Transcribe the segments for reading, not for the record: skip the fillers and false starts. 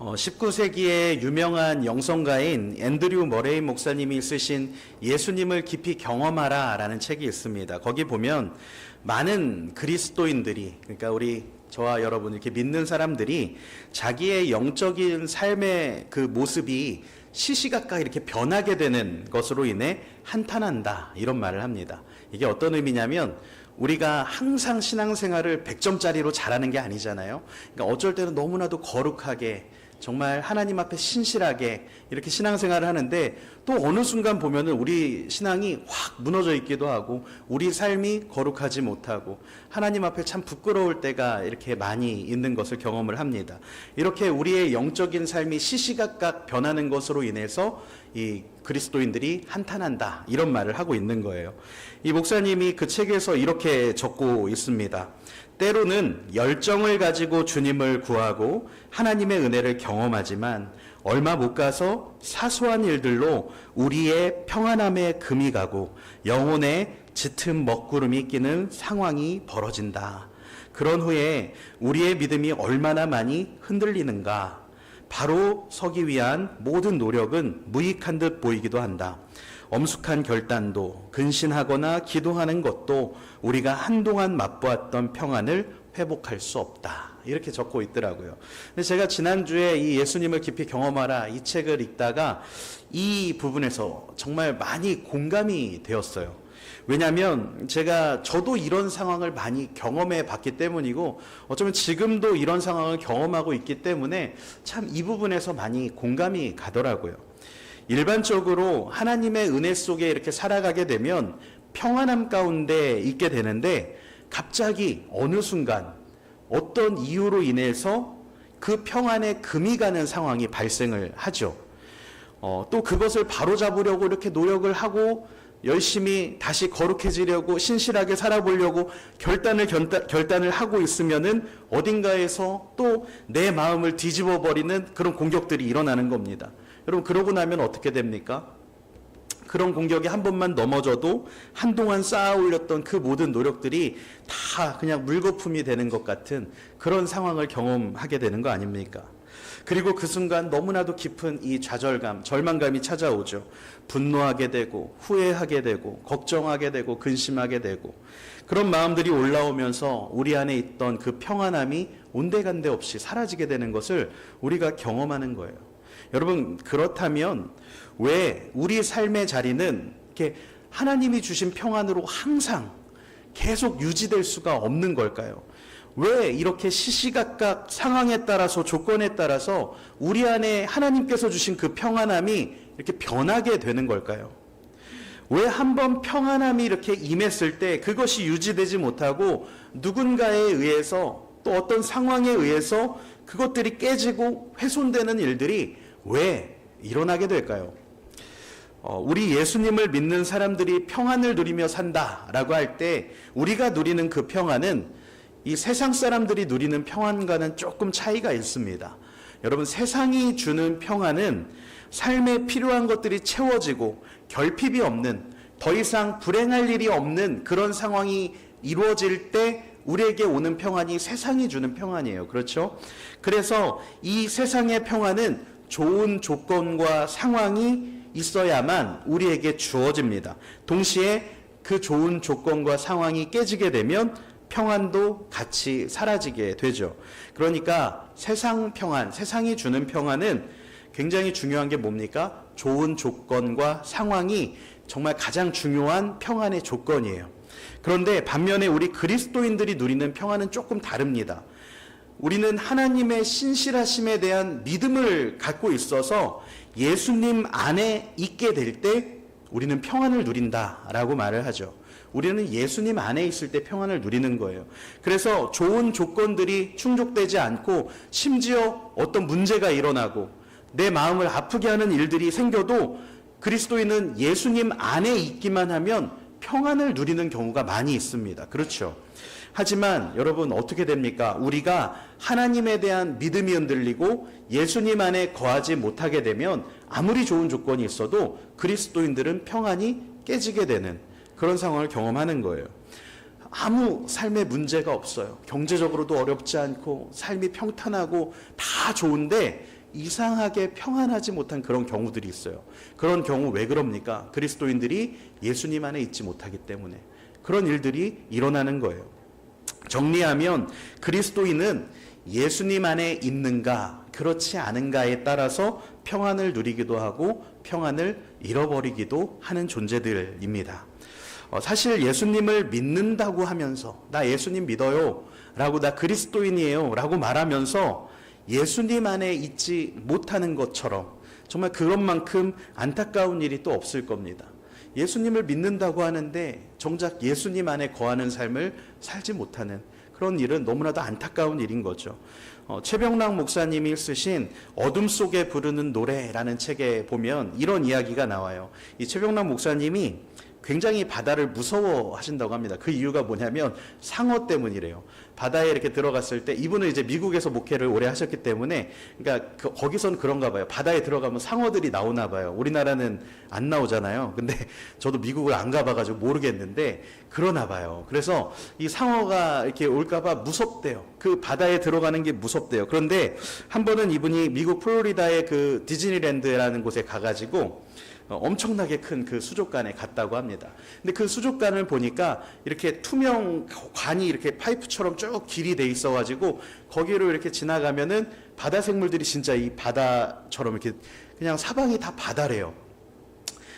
19세기의 유명한 영성가인 앤드류 머레이 목사님이 쓰신 예수님을 깊이 경험하라 라는 책이 있습니다. 거기 보면 많은 그리스도인들이, 그러니까 저와 여러분 이렇게 믿는 사람들이 자기의 영적인 삶의 그 모습이 시시각각 이렇게 변하게 되는 것으로 인해 한탄한다, 이런 말을 합니다. 이게 어떤 의미냐면 우리가 항상 신앙생활을 100점짜리로 잘하는 게 아니잖아요. 그러니까 어쩔 때는 너무나도 거룩하게 정말 하나님 앞에 신실하게 이렇게 신앙생활을 하는데 또 어느 순간 보면은 우리 신앙이 확 무너져 있기도 하고 우리 삶이 거룩하지 못하고 하나님 앞에 참 부끄러울 때가 이렇게 많이 있는 것을 경험을 합니다. 이렇게 우리의 영적인 삶이 시시각각 변하는 것으로 인해서 이 그리스도인들이 한탄한다, 이런 말을 하고 있는 거예요. 이 목사님이 그 책에서 이렇게 적고 있습니다. 때로는 열정을 가지고 주님을 구하고 하나님의 은혜를 경험하지만 얼마 못 가서 사소한 일들로 우리의 평안함에 금이 가고 영혼에 짙은 먹구름이 끼는 상황이 벌어진다. 그런 후에 우리의 믿음이 얼마나 많이 흔들리는가. 바로 서기 위한 모든 노력은 무익한 듯 보이기도 한다. 엄숙한 결단도, 근신하거나 기도하는 것도 우리가 한동안 맛보았던 평안을 회복할 수 없다, 이렇게 적고 있더라고요. 근데 제가 지난주에 이 예수님을 깊이 경험하라 이 책을 읽다가 이 부분에서 정말 많이 공감이 되었어요. 왜냐하면 저도 이런 상황을 많이 경험해 봤기 때문이고 어쩌면 지금도 이런 상황을 경험하고 있기 때문에 참 이 부분에서 많이 공감이 가더라고요. 일반적으로 하나님의 은혜 속에 이렇게 살아가게 되면 평안함 가운데 있게 되는데 갑자기 어느 순간 어떤 이유로 인해서 그 평안에 금이 가는 상황이 발생을 하죠. 또 그것을 바로잡으려고 이렇게 노력을 하고 열심히 다시 거룩해지려고 신실하게 살아보려고 결단을 하고 있으면은 어딘가에서 또 내 마음을 뒤집어 버리는 그런 공격들이 일어나는 겁니다. 여러분, 그러고 나면 어떻게 됩니까? 그런 공격에 한 번만 넘어져도 한동안 쌓아 올렸던 그 모든 노력들이 다 그냥 물거품이 되는 것 같은 그런 상황을 경험하게 되는 거 아닙니까? 그리고 그 순간 너무나도 깊은 이 좌절감, 절망감이 찾아오죠. 분노하게 되고 후회하게 되고 걱정하게 되고 근심하게 되고 그런 마음들이 올라오면서 우리 안에 있던 그 평안함이 온데간데 없이 사라지게 되는 것을 우리가 경험하는 거예요. 여러분, 그렇다면 왜 우리 삶의 자리는 이렇게 하나님이 주신 평안으로 항상 계속 유지될 수가 없는 걸까요? 왜 이렇게 시시각각 상황에 따라서 조건에 따라서 우리 안에 하나님께서 주신 그 평안함이 이렇게 변하게 되는 걸까요? 왜 한번 평안함이 이렇게 임했을 때 그것이 유지되지 못하고 누군가에 의해서 또 어떤 상황에 의해서 그것들이 깨지고 훼손되는 일들이 왜 일어나게 될까요? 우리 예수님을 믿는 사람들이 평안을 누리며 산다라고 할 때 우리가 누리는 그 평안은 이 세상 사람들이 누리는 평안과는 조금 차이가 있습니다. 여러분, 세상이 주는 평안은 삶에 필요한 것들이 채워지고 결핍이 없는, 더 이상 불행할 일이 없는 그런 상황이 이루어질 때 우리에게 오는 평안이 세상이 주는 평안이에요. 그렇죠? 그래서 이 세상의 평안은 좋은 조건과 상황이 있어야만 우리에게 주어집니다. 동시에 그 좋은 조건과 상황이 깨지게 되면 평안도 같이 사라지게 되죠. 그러니까 세상 평안, 세상이 주는 평안은 굉장히 중요한 게 뭡니까? 좋은 조건과 상황이 정말 가장 중요한 평안의 조건이에요. 그런데 반면에 우리 그리스도인들이 누리는 평안은 조금 다릅니다. 우리는 하나님의 신실하심에 대한 믿음을 갖고 있어서 예수님 안에 있게 될 때 우리는 평안을 누린다라고 말을 하죠. 우리는 예수님 안에 있을 때 평안을 누리는 거예요. 그래서 좋은 조건들이 충족되지 않고 심지어 어떤 문제가 일어나고 내 마음을 아프게 하는 일들이 생겨도 그리스도인은 예수님 안에 있기만 하면 평안을 누리는 경우가 많이 있습니다. 그렇죠? 하지만 여러분, 어떻게 됩니까? 우리가 하나님에 대한 믿음이 흔들리고 예수님 안에 거하지 못하게 되면 아무리 좋은 조건이 있어도 그리스도인들은 평안이 깨지게 되는 그런 상황을 경험하는 거예요. 아무 삶에 문제가 없어요. 경제적으로도 어렵지 않고 삶이 평탄하고 다 좋은데 이상하게 평안하지 못한 그런 경우들이 있어요. 그런 경우 왜 그럽니까? 그리스도인들이 예수님 안에 있지 못하기 때문에 그런 일들이 일어나는 거예요. 정리하면 그리스도인은 예수님 안에 있는가 그렇지 않은가에 따라서 평안을 누리기도 하고 평안을 잃어버리기도 하는 존재들입니다. 사실 예수님을 믿는다고 하면서 나 예수님 믿어요 라고 나 그리스도인이에요 라고 말하면서 예수님 안에 있지 못하는 것처럼 정말 그것만큼 안타까운 일이 또 없을 겁니다. 예수님을 믿는다고 하는데 정작 예수님 안에 거하는 삶을 살지 못하는 그런 일은 너무나도 안타까운 일인 거죠. 최병락 목사님이 쓰신 어둠 속에 부르는 노래라는 책에 보면 이런 이야기가 나와요. 이 최병락 목사님이 굉장히 바다를 무서워하신다고 합니다. 그 이유가 뭐냐면 상어 때문이래요. 바다에 이렇게 들어갔을 때 이분은 이제 미국에서 목회를 오래 하셨기 때문에 그러니까 거기선 그런가 봐요. 바다에 들어가면 상어들이 나오나 봐요. 우리나라는 안 나오잖아요. 근데 저도 미국을 안 가봐가지고 모르겠는데 그러나 봐요. 그래서 이 상어가 이렇게 올까봐 무섭대요. 그 바다에 들어가는 게 무섭대요. 그런데 한 번은 이분이 미국 플로리다의 그 디즈니랜드라는 곳에 가가지고 엄청나게 큰 그 수족관에 갔다고 합니다. 근데 그 수족관을 보니까 이렇게 투명 관이 이렇게 파이프처럼 쭉 길이 돼 있어가지고 거기로 이렇게 지나가면은 바다 생물들이 진짜 이 바다처럼 이렇게 그냥 사방이 다 바다래요.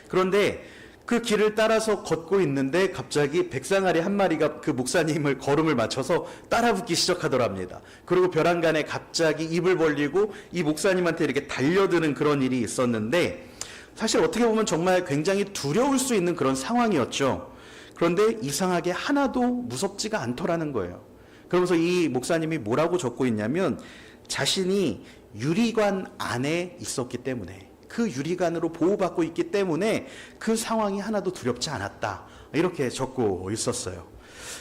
그런데 그 길을 따라서 걷고 있는데 갑자기 백상아리 한 마리가 그 목사님을 걸음을 맞춰서 따라붙기 시작하더랍니다. 그리고 벼랑간에 갑자기 입을 벌리고 이 목사님한테 이렇게 달려드는 그런 일이 있었는데 사실 어떻게 보면 정말 굉장히 두려울 수 있는 그런 상황이었죠. 그런데 이상하게 하나도 무섭지가 않더라는 거예요. 그러면서 이 목사님이 뭐라고 적고 있냐면 자신이 유리관 안에 있었기 때문에 그 유리관으로 보호받고 있기 때문에 그 상황이 하나도 두렵지 않았다. 이렇게 적고 있었어요.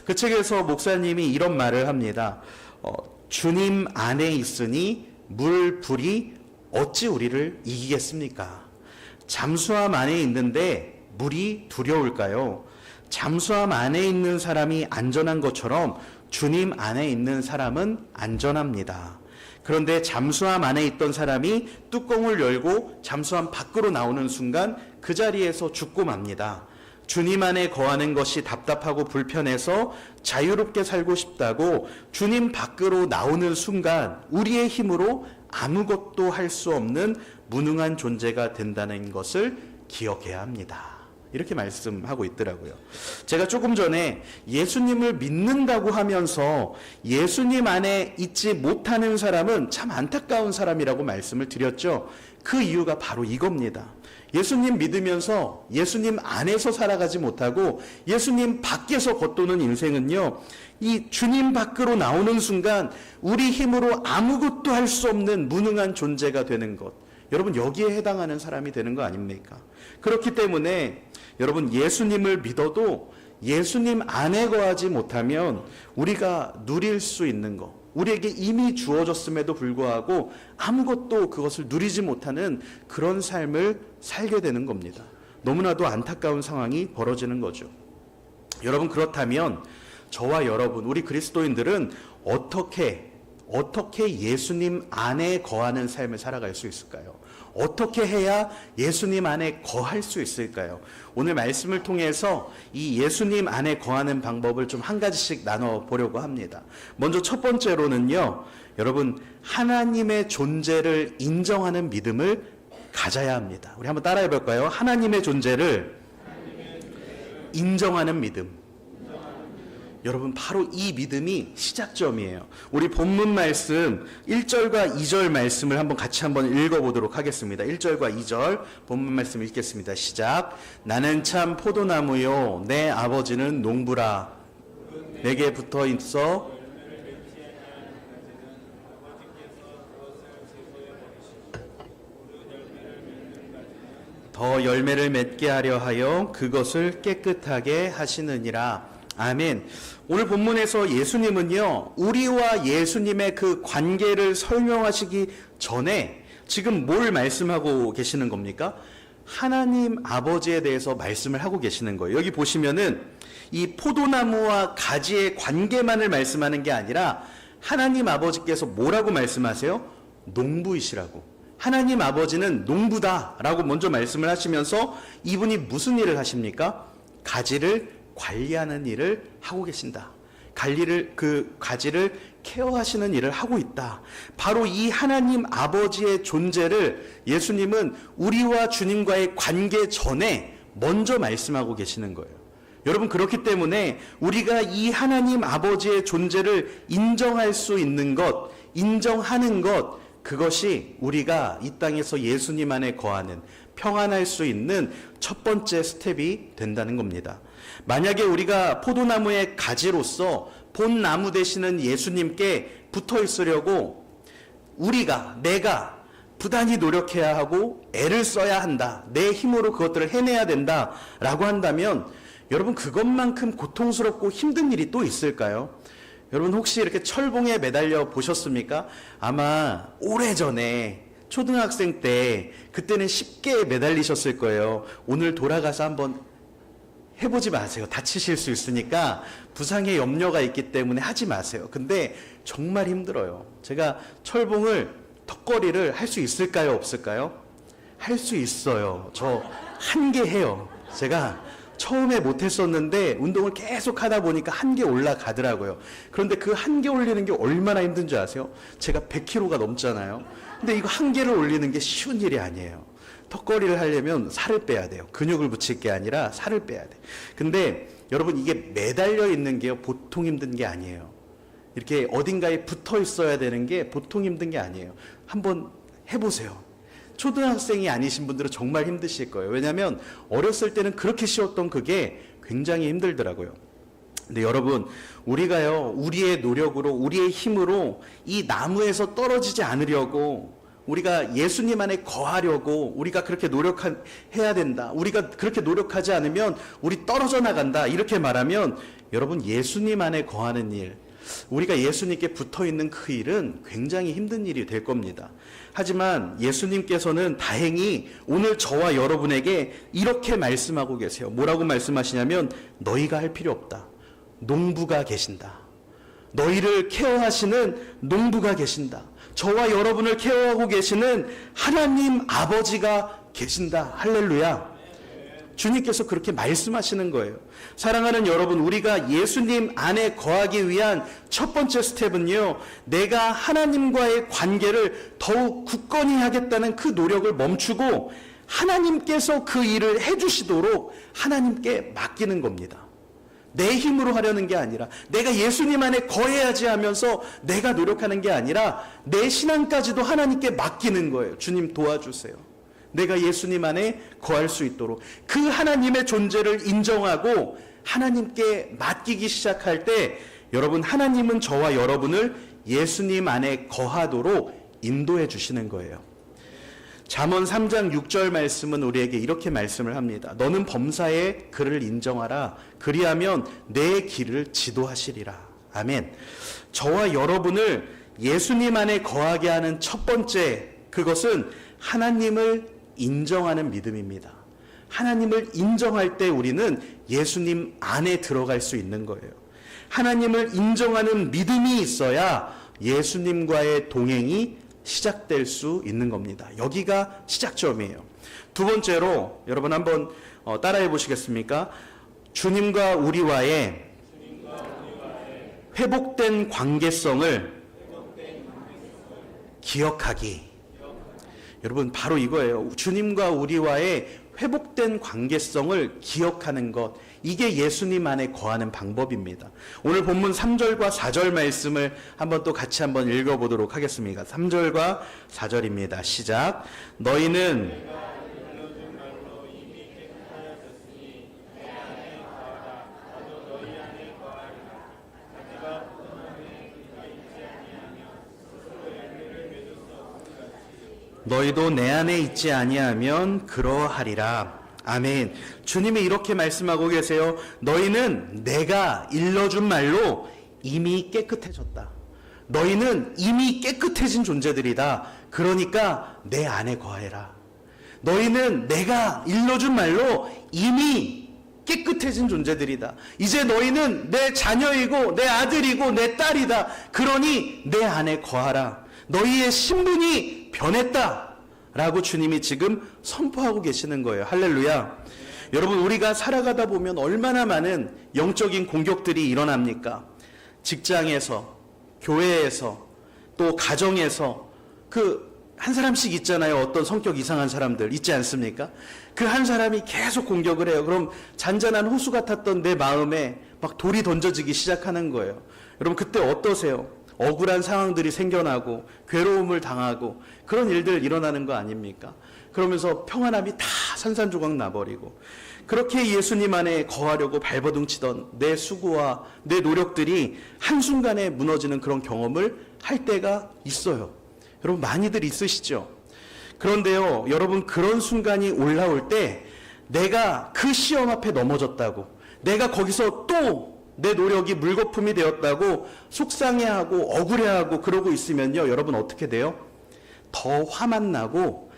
그 책에서 목사님이 이런 말을 합니다. 주님 안에 있으니 물, 불이 어찌 우리를 이기겠습니까? 잠수함 안에 있는데 물이 두려울까요? 잠수함 안에 있는 사람이 안전한 것처럼 주님 안에 있는 사람은 안전합니다. 그런데 잠수함 안에 있던 사람이 뚜껑을 열고 잠수함 밖으로 나오는 순간 그 자리에서 죽고 맙니다. 주님 안에 거하는 것이 답답하고 불편해서 자유롭게 살고 싶다고 주님 밖으로 나오는 순간 우리의 힘으로 아무것도 할 수 없는 무능한 존재가 된다는 것을 기억해야 합니다. 이렇게 말씀하고 있더라고요. 제가 조금 전에 예수님을 믿는다고 하면서 예수님 안에 있지 못하는 사람은 참 안타까운 사람이라고 말씀을 드렸죠. 그 이유가 바로 이겁니다. 예수님 믿으면서 예수님 안에서 살아가지 못하고 예수님 밖에서 겉도는 인생은요, 이 주님 밖으로 나오는 순간 우리 힘으로 아무것도 할 수 없는 무능한 존재가 되는 것. 여러분 여기에 해당하는 사람이 되는 거 아닙니까? 그렇기 때문에 여러분 예수님을 믿어도 예수님 안에 거하지 못하면 우리가 누릴 수 있는 것, 우리에게 이미 주어졌음에도 불구하고 아무것도 그것을 누리지 못하는 그런 삶을 살게 되는 겁니다. 너무나도 안타까운 상황이 벌어지는 거죠. 여러분 그렇다면 저와 여러분 우리 그리스도인들은 어떻게 예수님 안에 거하는 삶을 살아갈 수 있을까요? 어떻게 해야 예수님 안에 거할 수 있을까요? 오늘 말씀을 통해서 이 예수님 안에 거하는 방법을 좀 한 가지씩 나눠 보려고 합니다. 먼저 첫 번째로는요, 여러분 하나님의 존재를 인정하는 믿음을 가져야 합니다. 우리 한번 따라해 볼까요? 하나님의 존재를 인정하는 믿음. 여러분 바로 이 믿음이 시작점이에요. 우리 본문 말씀 1절과 2절 말씀을 한번 같이 한번 읽어보도록 하겠습니다. 1절과 2절 본문 말씀 읽겠습니다. 시작. 나는 참 포도나무요 내 아버지는 농부라. 내게 붙어 있어 더 열매를 맺게 하려 하여 그것을 깨끗하게 하시느니라. 아멘. 오늘 본문에서 예수님은요, 우리와 예수님의 그 관계를 설명하시기 전에 지금 뭘 말씀하고 계시는 겁니까? 하나님 아버지에 대해서 말씀을 하고 계시는 거예요. 여기 보시면은 이 포도나무와 가지의 관계만을 말씀하는 게 아니라 하나님 아버지께서 뭐라고 말씀하세요? 농부이시라고. 하나님 아버지는 농부다라고 먼저 말씀을 하시면서 이분이 무슨 일을 하십니까? 가지를 관리하는 일을 하고 계신다. 그 가지를 케어하시는 일을 하고 있다. 바로 이 하나님 아버지의 존재를 예수님은 우리와 주님과의 관계 전에 먼저 말씀하고 계시는 거예요. 여러분, 그렇기 때문에 우리가 이 하나님 아버지의 존재를 인정할 수 있는 것, 인정하는 것, 그것이 우리가 이 땅에서 예수님 안에 거하는, 평안할 수 있는 첫 번째 스텝이 된다는 겁니다. 만약에 우리가 포도나무의 가지로서 본 나무 되시는 예수님께 붙어 있으려고 내가 부단히 노력해야 하고 애를 써야 한다, 내 힘으로 그것들을 해내야 된다 라고 한다면 여러분, 그것만큼 고통스럽고 힘든 일이 또 있을까요? 여러분, 혹시 이렇게 철봉에 매달려 보셨습니까? 아마 오래전에 초등학생 때, 그때는 쉽게 매달리셨을 거예요. 오늘 돌아가서 한번 해보지 마세요. 다치실 수 있으니까, 부상의 염려가 있기 때문에 하지 마세요. 근데 정말 힘들어요. 제가 철봉을, 턱걸이를 할 수 있을까요? 없을까요? 할 수 있어요. 저 한 개 해요. 제가 처음에 못했었는데 운동을 계속 하다 보니까 한 개 올라가더라고요. 그런데 그 한 개 올리는 게 얼마나 힘든 줄 아세요? 제가 100kg가 넘잖아요. 근데 이거 한 개를 올리는 게 쉬운 일이 아니에요. 턱걸이를 하려면 살을 빼야 돼요. 근육을 붙일 게 아니라 살을 빼야 돼. 근데 여러분, 이게 매달려 있는 게 보통 힘든 게 아니에요. 이렇게 어딘가에 붙어 있어야 되는 게 보통 힘든 게 아니에요. 한번 해보세요. 초등학생이 아니신 분들은 정말 힘드실 거예요. 왜냐하면 어렸을 때는 그렇게 쉬웠던 그게 굉장히 힘들더라고요. 근데 여러분, 우리가요, 우리의 노력으로, 우리의 힘으로 이 나무에서 떨어지지 않으려고, 우리가 예수님 안에 거하려고 우리가 그렇게 노력해야 된다, 우리가 그렇게 노력하지 않으면 우리 떨어져 나간다, 이렇게 말하면 여러분, 예수님 안에 거하는 일, 우리가 예수님께 붙어있는 그 일은 굉장히 힘든 일이 될 겁니다. 하지만 예수님께서는 다행히 오늘 저와 여러분에게 이렇게 말씀하고 계세요. 뭐라고 말씀하시냐면, 너희가 할 필요 없다. 농부가 계신다. 너희를 케어하시는 농부가 계신다. 저와 여러분을 케어하고 계시는 하나님 아버지가 계신다. 할렐루야. 주님께서 그렇게 말씀하시는 거예요. 사랑하는 여러분, 우리가 예수님 안에 거하기 위한 첫 번째 스텝은요, 내가 하나님과의 관계를 더욱 굳건히 하겠다는 그 노력을 멈추고 하나님께서 그 일을 해주시도록 하나님께 맡기는 겁니다. 내 힘으로 하려는 게 아니라, 내가 예수님 안에 거해야지 하면서 내가 노력하는 게 아니라 내 신앙까지도 하나님께 맡기는 거예요. 주님 도와주세요. 내가 예수님 안에 거할 수 있도록 그 하나님의 존재를 인정하고 하나님께 맡기기 시작할 때, 여러분, 하나님은 저와 여러분을 예수님 안에 거하도록 인도해 주시는 거예요. 잠언 3장 6절 말씀은 우리에게 이렇게 말씀을 합니다. 너는 범사에 그를 인정하라. 그리하면 내 길을 지도하시리라. 아멘. 저와 여러분을 예수님 안에 거하게 하는 첫 번째, 그것은 하나님을 인정하는 믿음입니다. 하나님을 인정할 때 우리는 예수님 안에 들어갈 수 있는 거예요. 하나님을 인정하는 믿음이 있어야 예수님과의 동행이 시작될 수 있는 겁니다. 여기가 시작점이에요. 두 번째로 여러분 한번 따라해 보시겠습니까? 주님과 우리와의 회복된 관계성을 기억하기. 여러분, 바로 이거예요. 주님과 우리와의 회복된 관계성을 기억하는 것, 이게 예수님 안에 거하는 방법입니다. 오늘 본문 3절과 4절 말씀을 한번 또 같이 한번 읽어보도록 하겠습니다. 3절과 4절입니다. 시작. 너희는 너희도 내 안에 있지 아니하면 그러하리라. 아멘. 주님이 이렇게 말씀하고 계세요. 너희는 내가 일러준 말로 이미 깨끗해졌다. 너희는 이미 깨끗해진 존재들이다. 그러니까 내 안에 거해라. 너희는 내가 일러준 말로 이미 깨끗해진 존재들이다. 이제 너희는 내 자녀이고 내 아들이고 내 딸이다. 그러니 내 안에 거하라. 너희의 신분이 변했다. 라고 주님이 지금 선포하고 계시는 거예요. 할렐루야. 여러분, 우리가 살아가다 보면 얼마나 많은 영적인 공격들이 일어납니까? 직장에서, 교회에서, 또 가정에서 한 사람씩 있잖아요. 어떤 성격 이상한 사람들 있지 않습니까? 그 한 사람이 계속 공격을 해요. 그럼 잔잔한 호수 같았던 내 마음에 막 돌이 던져지기 시작하는 거예요. 여러분, 그때 어떠세요? 억울한 상황들이 생겨나고 괴로움을 당하고 그런 일들 일어나는 거 아닙니까? 그러면서 평안함이 다 산산조각 나버리고, 그렇게 예수님 안에 거하려고 발버둥 치던 내 수고와 내 노력들이 한순간에 무너지는 그런 경험을 할 때가 있어요. 여러분, 많이들 있으시죠? 그런데요, 여러분, 그런 순간이 올라올 때 내가 그 시험 앞에 넘어졌다고, 내가 거기서 또 내 노력이 물거품이 되었다고 속상해하고 억울해하고 그러고 있으면요, 여러분 어떻게 돼요? 더 화만 나고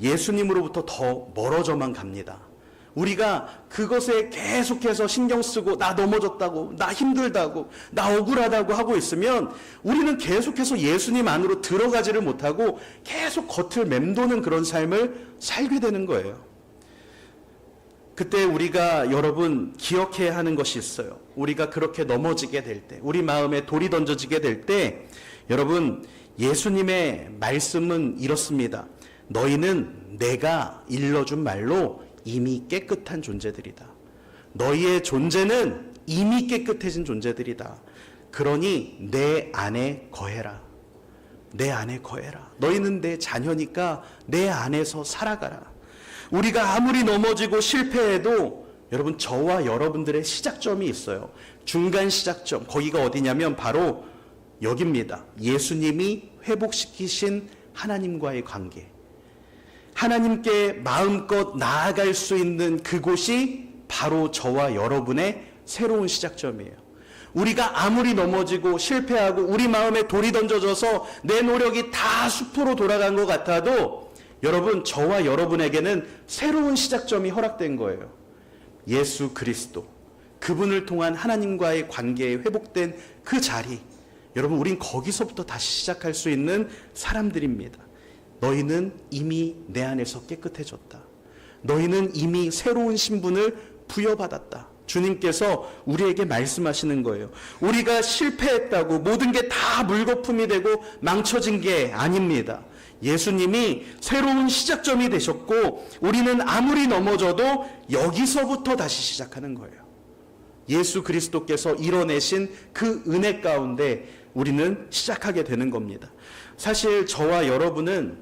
예수님으로부터 더 멀어져만 갑니다. 우리가 그것에 계속해서 신경 쓰고 나 넘어졌다고, 나 힘들다고, 나 억울하다고 하고 있으면 우리는 계속해서 예수님 안으로 들어가지를 못하고 계속 겉을 맴도는 그런 삶을 살게 되는 거예요. 그때 우리가 여러분 기억해야 하는 것이 있어요. 우리가 그렇게 넘어지게 될 때, 우리 마음에 돌이 던져지게 될 때, 여러분, 예수님의 말씀은 이렇습니다. 너희는 내가 일러준 말로 이미 깨끗한 존재들이다. 너희의 존재는 이미 깨끗해진 존재들이다. 그러니 내 안에 거해라. 내 안에 거해라. 너희는 내 자녀니까 내 안에서 살아가라. 우리가 아무리 넘어지고 실패해도 여러분, 저와 여러분들의 시작점이 있어요. 중간 시작점. 거기가 어디냐면 바로 여기입니다. 예수님이 회복시키신 하나님과의 관계. 하나님께 마음껏 나아갈 수 있는 그곳이 바로 저와 여러분의 새로운 시작점이에요. 우리가 아무리 넘어지고 실패하고 우리 마음에 돌이 던져져서 내 노력이 다 숲으로 돌아간 것 같아도 여러분, 저와 여러분에게는 새로운 시작점이 허락된 거예요. 예수 그리스도, 그분을 통한 하나님과의 관계에 회복된 그 자리, 여러분, 우린 거기서부터 다시 시작할 수 있는 사람들입니다. 너희는 이미 내 안에서 깨끗해졌다. 너희는 이미 새로운 신분을 부여받았다. 주님께서 우리에게 말씀하시는 거예요. 우리가 실패했다고 모든 게 다 물거품이 되고 망쳐진 게 아닙니다. 예수님이 새로운 시작점이 되셨고 우리는 아무리 넘어져도 여기서부터 다시 시작하는 거예요. 예수 그리스도께서 이뤄내신 그 은혜 가운데 우리는 시작하게 되는 겁니다. 사실 저와 여러분은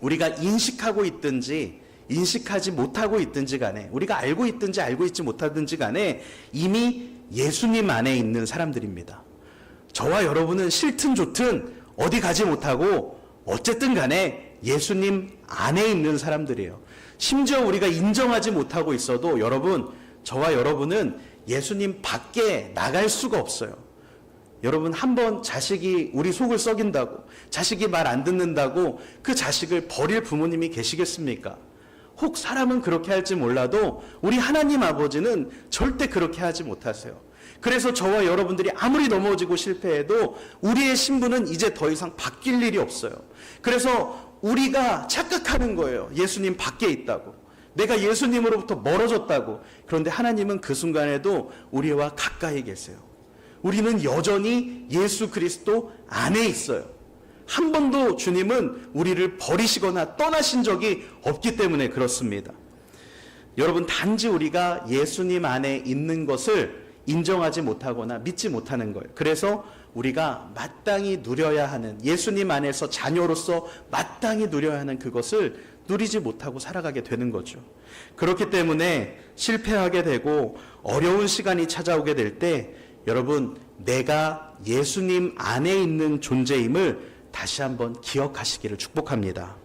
우리가 인식하고 있든지 인식하지 못하고 있든지 간에, 우리가 알고 있든지 알고 있지 못하든지 간에 이미 예수님 안에 있는 사람들입니다. 저와 여러분은 싫든 좋든 어디 가지 못하고 어쨌든 간에 예수님 안에 있는 사람들이에요. 심지어 우리가 인정하지 못하고 있어도 여러분, 저와 여러분은 예수님 밖에 나갈 수가 없어요. 여러분, 한번 자식이 우리 속을 썩인다고, 자식이 말 안 듣는다고 그 자식을 버릴 부모님이 계시겠습니까? 혹 사람은 그렇게 할지 몰라도 우리 하나님 아버지는 절대 그렇게 하지 못하세요. 그래서 저와 여러분들이 아무리 넘어지고 실패해도 우리의 신분은 이제 더 이상 바뀔 일이 없어요. 그래서 우리가 착각하는 거예요. 예수님 밖에 있다고, 내가 예수님으로부터 멀어졌다고. 그런데 하나님은 그 순간에도 우리와 가까이 계세요. 우리는 여전히 예수 그리스도 안에 있어요. 한 번도 주님은 우리를 버리시거나 떠나신 적이 없기 때문에 그렇습니다. 여러분, 단지 우리가 예수님 안에 있는 것을 인정하지 못하거나 믿지 못하는 거예요. 그래서 우리가 마땅히 누려야 하는, 예수님 안에서 자녀로서 마땅히 누려야 하는 그것을 누리지 못하고 살아가게 되는 거죠. 그렇기 때문에 실패하게 되고 어려운 시간이 찾아오게 될 때 여러분, 내가 예수님 안에 있는 존재임을 다시 한번 기억하시기를 축복합니다.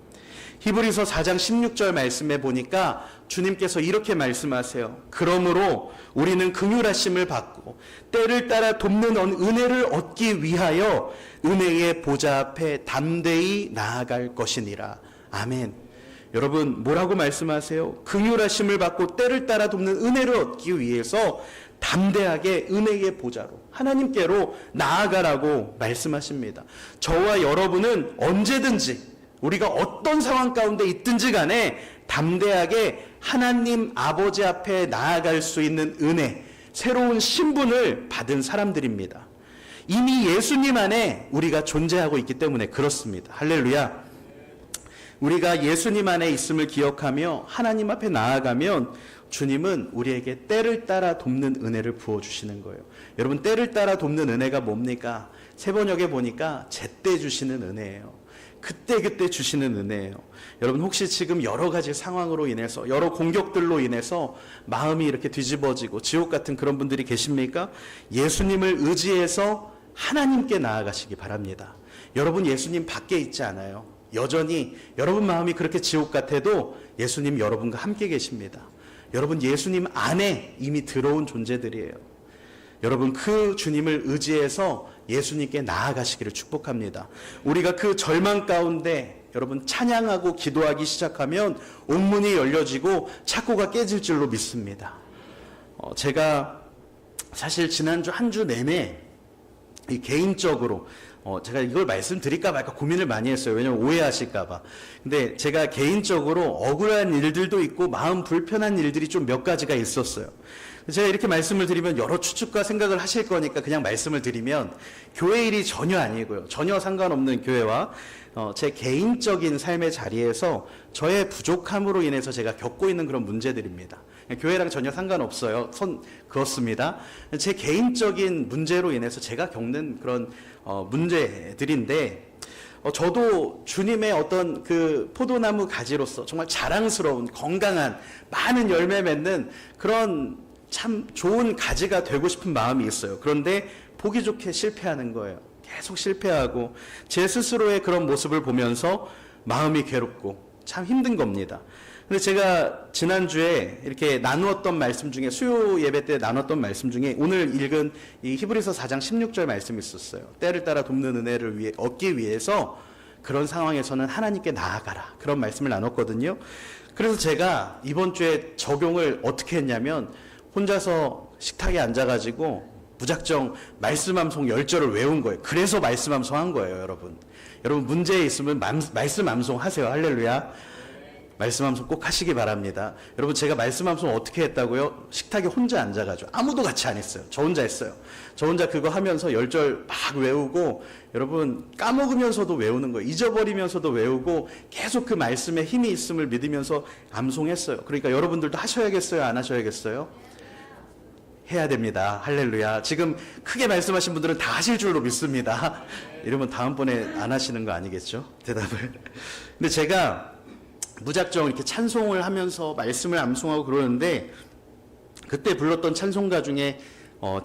히브리서 4장 16절 말씀에 보니까 주님께서 이렇게 말씀하세요. 그러므로 우리는 긍휼하심을 받고 때를 따라 돕는 은혜를 얻기 위하여 은혜의 보좌 앞에 담대히 나아갈 것이니라. 아멘. 여러분, 뭐라고 말씀하세요? 긍휼하심을 받고 때를 따라 돕는 은혜를 얻기 위해서 담대하게 은혜의 보좌로, 하나님께로 나아가라고 말씀하십니다. 저와 여러분은 언제든지 우리가 어떤 상황 가운데 있든지 간에 담대하게 하나님 아버지 앞에 나아갈 수 있는 은혜, 새로운 신분을 받은 사람들입니다. 이미 예수님 안에 우리가 존재하고 있기 때문에 그렇습니다. 할렐루야. 우리가 예수님 안에 있음을 기억하며 하나님 앞에 나아가면 주님은 우리에게 때를 따라 돕는 은혜를 부어주시는 거예요. 여러분, 때를 따라 돕는 은혜가 뭡니까? 세번역에 보니까 제때 주시는 은혜예요. 그때 주시는 은혜예요. 여러분, 혹시 지금 여러 가지 상황으로 인해서, 여러 공격들로 인해서 마음이 이렇게 뒤집어지고 지옥 같은 그런 분들이 계십니까? 예수님을 의지해서 하나님께 나아가시기 바랍니다. 여러분, 예수님 밖에 있지 않아요. 여전히 여러분 마음이 그렇게 지옥 같아도 예수님 여러분과 함께 계십니다. 여러분, 예수님 안에 이미 들어온 존재들이에요. 여러분, 그 주님을 의지해서 예수님께 나아가시기를 축복합니다. 우리가 그 절망 가운데 여러분 찬양하고 기도하기 시작하면 옥문이 열려지고 착고가 깨질 줄로 믿습니다. 제가 사실 지난주 한 주 내내 개인적으로 제가 이걸 말씀드릴까 말까 고민을 많이 했어요. 왜냐면 오해하실까봐. 근데 제가 개인적으로 억울한 일들도 있고 마음 불편한 일들이 좀 몇 가지가 있었어요. 제가 이렇게 말씀을 드리면 여러 추측과 생각을 하실 거니까 그냥 말씀을 드리면 교회 일이 전혀 아니고요. 전혀 상관없는 교회와 제 개인적인 삶의 자리에서 저의 부족함으로 인해서 제가 겪고 있는 그런 문제들입니다. 교회랑 전혀 상관없어요. 그렇습니다. 제 개인적인 문제로 인해서 제가 겪는 그런 문제들인데 저도 주님의 어떤 그 포도나무 가지로서 정말 자랑스러운 건강한 많은 열매 맺는 그런 참 좋은 가지가 되고 싶은 마음이 있어요. 그런데 보기 좋게 실패하는 거예요. 계속 실패하고 제 스스로의 그런 모습을 보면서 마음이 괴롭고 참 힘든 겁니다. 근데 제가 지난주에 이렇게 나누었던 말씀 중에 수요 예배 때 나눴던 말씀 중에 오늘 읽은 이 히브리서 4장 16절 말씀이 있었어요. 때를 따라 돕는 은혜를 얻기 위해서 그런 상황에서는 하나님께 나아가라. 그런 말씀을 나눴거든요. 그래서 제가 이번 주에 적용을 어떻게 했냐면 혼자서 식탁에 앉아가지고 무작정 말씀암송 10절을 외운 거예요. 그래서 말씀암송 한 거예요, 여러분. 여러분, 문제 있으면 말씀암송 하세요. 할렐루야. 말씀암송 꼭 하시기 바랍니다. 여러분, 제가 말씀암송 어떻게 했다고요? 식탁에 혼자 앉아가지고 아무도 같이 안 했어요. 저 혼자 했어요. 저 혼자 그거 하면서 10절 막 외우고 여러분 까먹으면서도 외우는 거예요. 잊어버리면서도 외우고 계속 그 말씀에 힘이 있음을 믿으면서 암송했어요. 그러니까 여러분들도 하셔야겠어요? 안 하셔야겠어요? 해야 됩니다. 할렐루야. 지금 크게 말씀하신 분들은 다 하실 줄로 믿습니다. 이러면 다음번에 안 하시는 거 아니겠죠? 대답을. 근데 제가 무작정 이렇게 찬송을 하면서 말씀을 암송하고 그러는데 그때 불렀던 찬송가 중에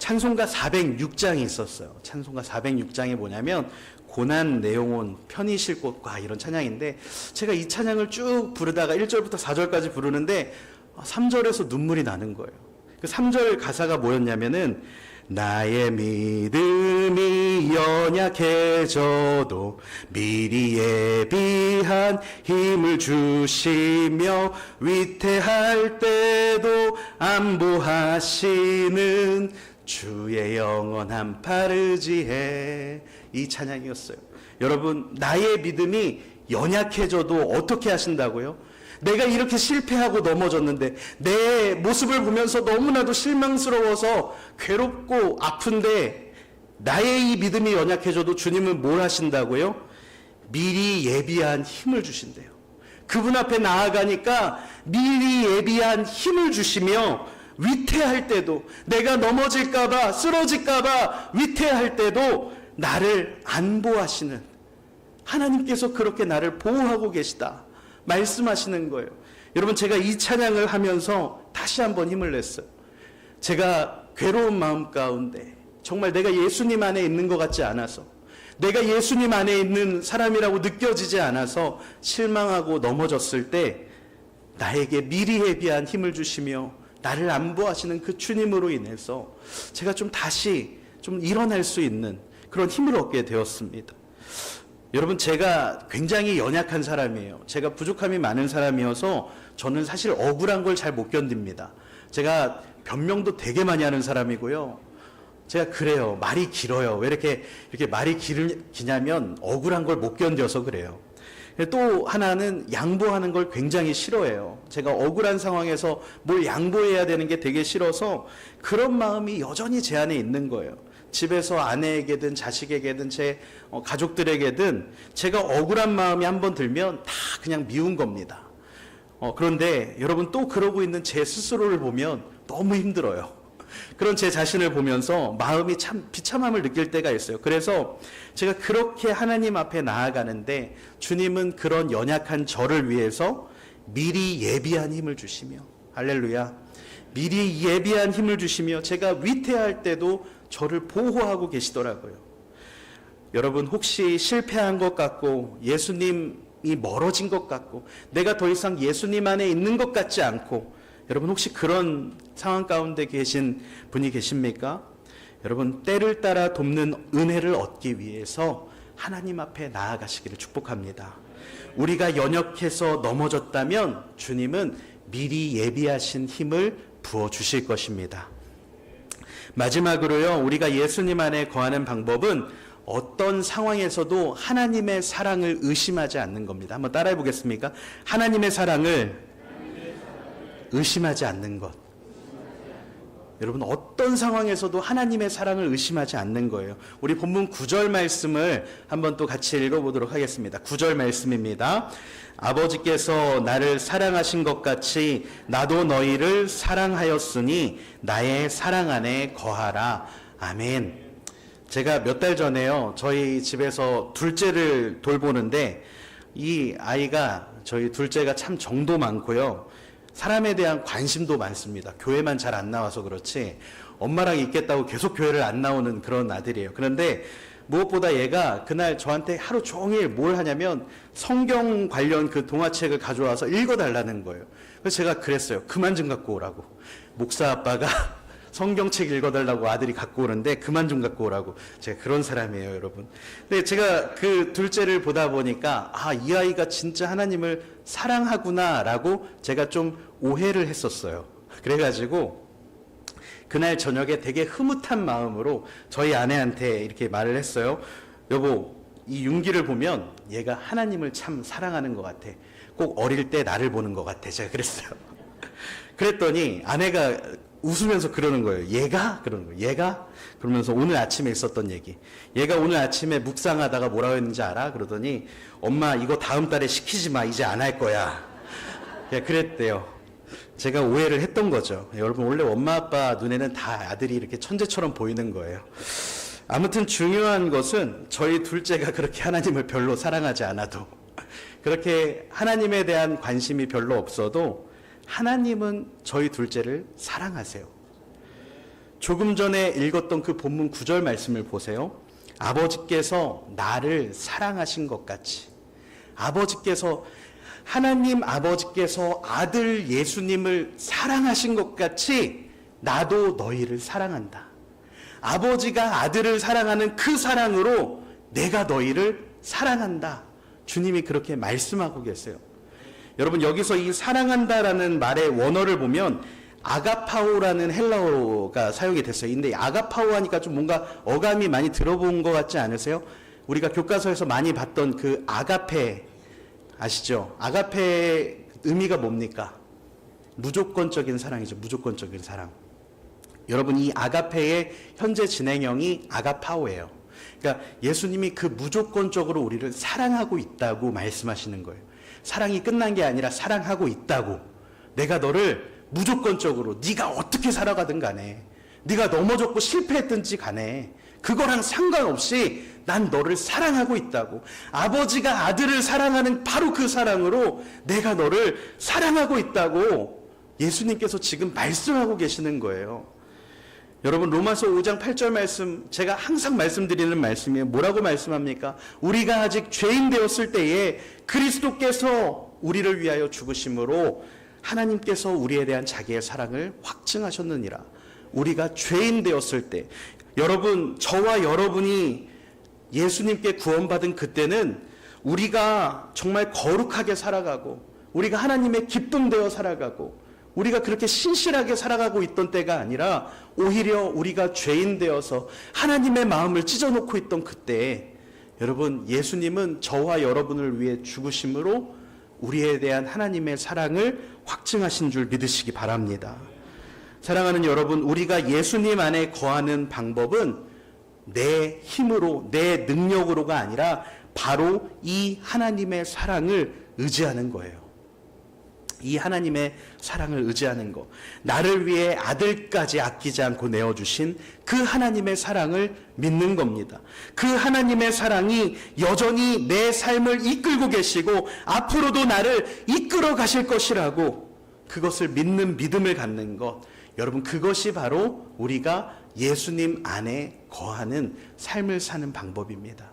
찬송가 406장이 있었어요. 찬송가 406장이 뭐냐면 고난 내용은 편히 쉴 곳과 이런 찬양인데 제가 이 찬양을 쭉 부르다가 1절부터 4절까지 부르는데 3절에서 눈물이 나는 거예요. 그 3절 가사가 뭐였냐면은 나의 믿음이 연약해져도 미리 예비한 힘을 주시며 위태할 때도 안보하시는 주의 영원한 파르지해. 이 찬양이었어요. 여러분, 나의 믿음이 연약해져도 어떻게 하신다고요? 내가 이렇게 실패하고 넘어졌는데 내 모습을 보면서 너무나도 실망스러워서 괴롭고 아픈데 나의 이 믿음이 연약해져도 주님은 뭘 하신다고요? 미리 예비한 힘을 주신대요. 그분 앞에 나아가니까 미리 예비한 힘을 주시며 위태할 때도 내가 넘어질까봐 쓰러질까봐 위태할 때도 나를 안보하시는 하나님께서 그렇게 나를 보호하고 계시다 말씀하시는 거예요. 여러분, 제가 이 찬양을 하면서 다시 한번 힘을 냈어요. 제가 괴로운 마음 가운데 정말 내가 예수님 안에 있는 것 같지 않아서 내가 예수님 안에 있는 사람이라고 느껴지지 않아서 실망하고 넘어졌을 때 나에게 미리 예비한 힘을 주시며 나를 안보하시는 그 주님으로 인해서 제가 좀 다시 좀 일어날 수 있는 그런 힘을 얻게 되었습니다. 여러분, 제가 굉장히 연약한 사람이에요. 제가 부족함이 많은 사람이어서 저는 사실 억울한 걸 잘 못 견딥니다. 제가 변명도 되게 많이 하는 사람이고요. 제가 그래요. 말이 길어요. 왜 이렇게 말이 기냐면 억울한 걸 못 견뎌서 그래요. 또 하나는 양보하는 걸 굉장히 싫어해요. 제가 억울한 상황에서 뭘 양보해야 되는 게 되게 싫어서 그런 마음이 여전히 제 안에 있는 거예요. 집에서 아내에게든 자식에게든 제 가족들에게든 제가 억울한 마음이 한번 들면 다 그냥 미운 겁니다. 그런데 여러분 또 그러고 있는 제 스스로를 보면 너무 힘들어요. 그런 제 자신을 보면서 마음이 참 비참함을 느낄 때가 있어요. 그래서 제가 그렇게 하나님 앞에 나아가는데 주님은 그런 연약한 저를 위해서 미리 예비한 힘을 주시며, 할렐루야, 미리 예비한 힘을 주시며 제가 위태할 때도 저를 보호하고 계시더라고요. 여러분 혹시 실패한 것 같고 예수님이 멀어진 것 같고 내가 더 이상 예수님 안에 있는 것 같지 않고, 여러분 혹시 그런 상황 가운데 계신 분이 계십니까? 여러분 때를 따라 돕는 은혜를 얻기 위해서 하나님 앞에 나아가시기를 축복합니다. 우리가 연약해서 넘어졌다면 주님은 미리 예비하신 힘을 부어주실 것입니다. 마지막으로요, 우리가 예수님 안에 거하는 방법은 어떤 상황에서도 하나님의 사랑을 의심하지 않는 겁니다. 한번 따라해 보겠습니까? 하나님의 사랑을 의심하지 않는 것. 여러분 어떤 상황에서도 하나님의 사랑을 의심하지 않는 거예요. 우리 본문 9절 말씀을 한번 또 같이 읽어보도록 하겠습니다. 9절 말씀입니다. 아버지께서 나를 사랑하신 것 같이 나도 너희를 사랑하였으니 나의 사랑 안에 거하라. 아멘. 제가 몇 달 전에요, 저희 집에서 둘째를 돌보는데 이 아이가, 저희 둘째가 참 정도 많고요, 사람에 대한 관심도 많습니다. 교회만 잘 안 나와서 그렇지 엄마랑 있겠다고 계속 교회를 안 나오는 그런 아들이에요. 그런데 무엇보다 얘가 그날 저한테 하루 종일 뭘 하냐면 성경 관련 그 동화책을 가져와서 읽어달라는 거예요. 그래서 제가 그랬어요. 그만 좀 갖고 오라고. 목사 아빠가 성경책 읽어달라고 아들이 갖고 오는데 그만 좀 갖고 오라고. 제가 그런 사람이에요, 여러분. 근데 제가 그 둘째를 보다 보니까 이 아이가 진짜 하나님을 사랑하구나 라고 제가 좀 오해를 했었어요. 그래가지고 그날 저녁에 되게 흐뭇한 마음으로 저희 아내한테 이렇게 말을 했어요. 여보, 이 윤기를 보면 얘가 하나님을 참 사랑하는 것 같아. 꼭 어릴 때 나를 보는 것 같아. 제가 그랬어요. 그랬더니 아내가 웃으면서 그러는 거예요. 얘가? 그러는 거예요. 얘가? 그러면서 오늘 아침에 있었던 얘기. 얘가 오늘 아침에 묵상하다가 뭐라고 했는지 알아? 그러더니 엄마 이거 다음 달에 시키지 마. 이제 안 할 거야. 그랬대요. 제가 오해를 했던 거죠. 여러분 원래 엄마 아빠 눈에는 다 아들이 이렇게 천재처럼 보이는 거예요. 아무튼 중요한 것은 저희 둘째가 그렇게 하나님을 별로 사랑하지 않아도, 그렇게 하나님에 대한 관심이 별로 없어도 하나님은 저희 둘째를 사랑하세요. 조금 전에 읽었던 그 본문 9절 말씀을 보세요. 아버지께서 나를 사랑하신 것 같이, 하나님 아버지께서 아들 예수님을 사랑하신 것 같이 나도 너희를 사랑한다. 아버지가 아들을 사랑하는 그 사랑으로 내가 너희를 사랑한다. 주님이 그렇게 말씀하고 계세요. 여러분 여기서 이 사랑한다라는 말의 원어를 보면 아가파오라는 헬라어가 사용이 됐어요. 근데 아가파오 하니까 좀 뭔가 어감이 많이 들어본 것 같지 않으세요? 우리가 교과서에서 많이 봤던 그 아가페 아시죠? 아가페의 의미가 뭡니까? 무조건적인 사랑이죠. 무조건적인 사랑. 여러분 이 아가페의 현재 진행형이 아가파오예요. 그러니까 예수님이 그 무조건적으로 우리를 사랑하고 있다고 말씀하시는 거예요. 사랑이 끝난 게 아니라 사랑하고 있다고. 내가 너를 무조건적으로 네가 어떻게 살아가든 간에, 네가 넘어졌고 실패했든지 간에 그거랑 상관없이 난 너를 사랑하고 있다고. 아버지가 아들을 사랑하는 바로 그 사랑으로 내가 너를 사랑하고 있다고 예수님께서 지금 말씀하고 계시는 거예요. 여러분 로마서 5장 8절 말씀, 제가 항상 말씀드리는 말씀이에요. 뭐라고 말씀합니까? 우리가 아직 죄인 되었을 때에 그리스도께서 우리를 위하여 죽으심으로 하나님께서 우리에 대한 자기의 사랑을 확증하셨느니라. 우리가 죄인 되었을 때, 여러분 저와 여러분이 예수님께 구원받은 그때는 우리가 정말 거룩하게 살아가고 우리가 하나님의 기쁨 되어 살아가고 우리가 그렇게 신실하게 살아가고 있던 때가 아니라 오히려 우리가 죄인 되어서 하나님의 마음을 찢어놓고 있던 그때, 여러분, 예수님은 저와 여러분을 위해 죽으심으로 우리에 대한 하나님의 사랑을 확증하신 줄 믿으시기 바랍니다. 사랑하는 여러분, 우리가 예수님 안에 거하는 방법은 내 힘으로, 내 능력으로가 아니라 바로 이 하나님의 사랑을 의지하는 거예요. 이 하나님의 사랑을 의지하는 것, 나를 위해 아들까지 아끼지 않고 내어주신 그 하나님의 사랑을 믿는 겁니다. 그 하나님의 사랑이 여전히 내 삶을 이끌고 계시고 앞으로도 나를 이끌어 가실 것이라고 그것을 믿는 믿음을 갖는 것, 여러분, 그것이 바로 우리가 예수님 안에 거하는 삶을 사는 방법입니다.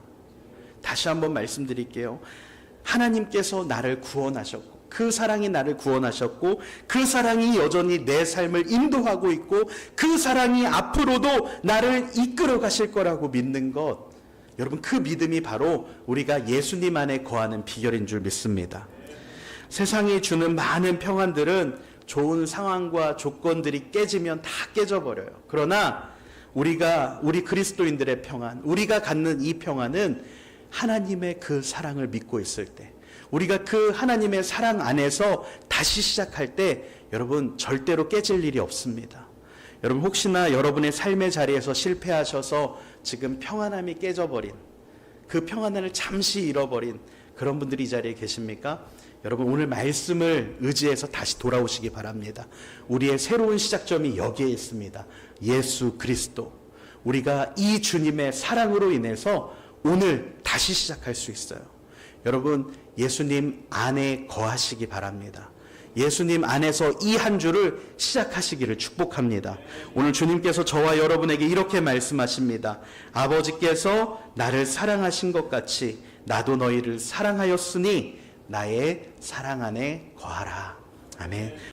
다시 한번 말씀드릴게요. 하나님께서 나를 구원하셨고 그 사랑이 나를 구원하셨고 그 사랑이 여전히 내 삶을 인도하고 있고 그 사랑이 앞으로도 나를 이끌어 가실 거라고 믿는 것, 여러분, 그 믿음이 바로 우리가 예수님 안에 거하는 비결인 줄 믿습니다. 세상이 주는 많은 평안들은 좋은 상황과 조건들이 깨지면 다 깨져버려요. 그러나 우리 그리스도인들의 평안, 우리가 갖는 이 평안은 하나님의 그 사랑을 믿고 있을 때, 우리가 그 하나님의 사랑 안에서 다시 시작할 때 여러분 절대로 깨질 일이 없습니다. 여러분, 혹시나 여러분의 삶의 자리에서 실패하셔서 지금 평안함이 깨져버린, 그 평안을 잠시 잃어버린 그런 분들이 이 자리에 계십니까? 여러분, 오늘 말씀을 의지해서 다시 돌아오시기 바랍니다. 우리의 새로운 시작점이 여기에 있습니다. 예수 그리스도. 우리가 이 주님의 사랑으로 인해서 오늘 다시 시작할 수 있어요. 여러분, 예수님 안에 거하시기 바랍니다. 예수님 안에서 이 한 주를 시작하시기를 축복합니다. 오늘 주님께서 저와 여러분에게 이렇게 말씀하십니다. 아버지께서 나를 사랑하신 것 같이 나도 너희를 사랑하였으니 나의 사랑 안에 거하라. 아멘.